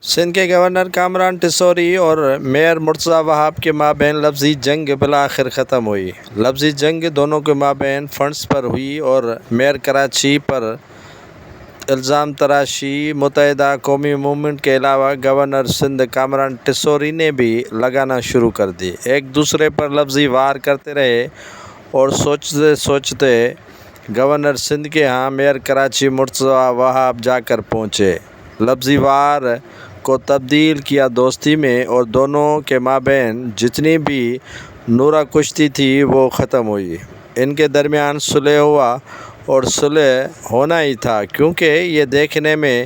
سندھ کے گورنر کامران ٹیسوری اور میئر مرتضیٰ وہاب کے مابین لفظی جنگ بالآخر ختم ہوئی۔ لفظی جنگ دونوں کے مابین فنڈز پر ہوئی اور میئر کراچی پر الزام تراشی متحدہ قومی موومنٹ کے علاوہ گورنر سندھ کامران ٹیسوری نے بھی لگانا شروع کر دی۔ ایک دوسرے پر لفظی وار کرتے رہے اور سوچتے سوچتے گورنر سندھ کے ہاں میئر کراچی مرتضیٰ وہاب جا کر پہنچے۔ لفظی وار کو تبدیل کیا دوستی میں اور دونوں کے مابین جتنی بھی نورہ کشتی تھی وہ ختم ہوئی۔ ان کے درمیان صلح ہوا اور صلح ہونا ہی تھا کیونکہ یہ دیکھنے میں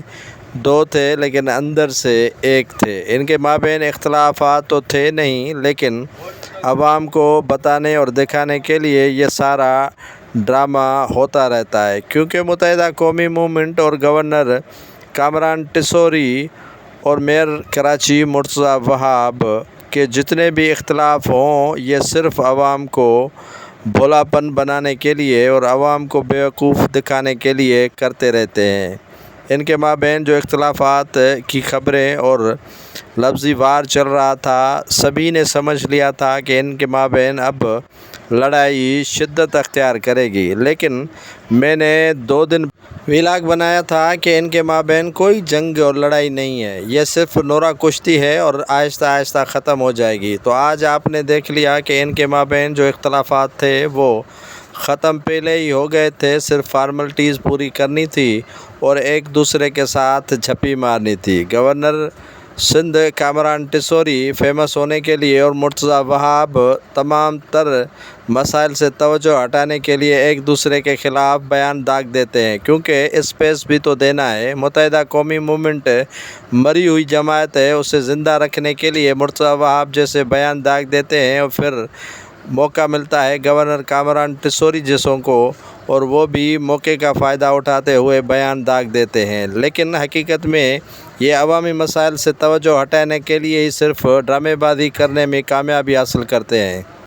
دو تھے لیکن اندر سے ایک تھے۔ ان کے مابین اختلافات تو تھے نہیں لیکن عوام کو بتانے اور دکھانے کے لیے یہ سارا ڈرامہ ہوتا رہتا ہے کیونکہ متحدہ قومی موومنٹ اور گورنر کامران ٹیسوری اور میئر کراچی مرتضیٰ وہاب کے جتنے بھی اختلاف ہوں یہ صرف عوام کو بھولاپن بنانے کے لیے اور عوام کو بیوقوف دکھانے کے لیے کرتے رہتے ہیں۔ ان کے مابین جو اختلافات کی خبریں اور لفظی وار چل رہا تھا سبھی نے سمجھ لیا تھا کہ ان کے مابین اب لڑائی شدت اختیار کرے گی، لیکن میں نے 2 دن ولاگ بنایا تھا کہ ان کے مابین کوئی جنگ اور لڑائی نہیں ہے، یہ صرف نورہ کشتی ہے اور آہستہ آہستہ ختم ہو جائے گی۔ تو آج آپ نے دیکھ لیا کہ ان کے مابین جو اختلافات تھے وہ ختم پہلے ہی ہو گئے تھے، صرف فارملٹیز پوری کرنی تھی اور ایک دوسرے کے ساتھ جھپی مارنی تھی۔ گورنر سندھ کامران ٹیسوری فیمس ہونے کے لیے اور مرتضیٰ وہاب تمام تر مسائل سے توجہ ہٹانے کے لیے ایک دوسرے کے خلاف بیان داغ دیتے ہیں کیونکہ اسپیس بھی تو دینا ہے۔ متحدہ قومی موومنٹ مری ہوئی جماعت ہے، اسے زندہ رکھنے کے لیے مرتضیٰ وہاب جیسے بیان داغ دیتے ہیں اور پھر موقع ملتا ہے گورنر کامران ٹیسوری جیسوں کو اور وہ بھی موقع کا فائدہ اٹھاتے ہوئے بیان داغ دیتے ہیں، لیکن حقیقت میں یہ عوامی مسائل سے توجہ ہٹانے کے لیے ہی صرف ڈرامے بازی کرنے میں کامیابی حاصل کرتے ہیں۔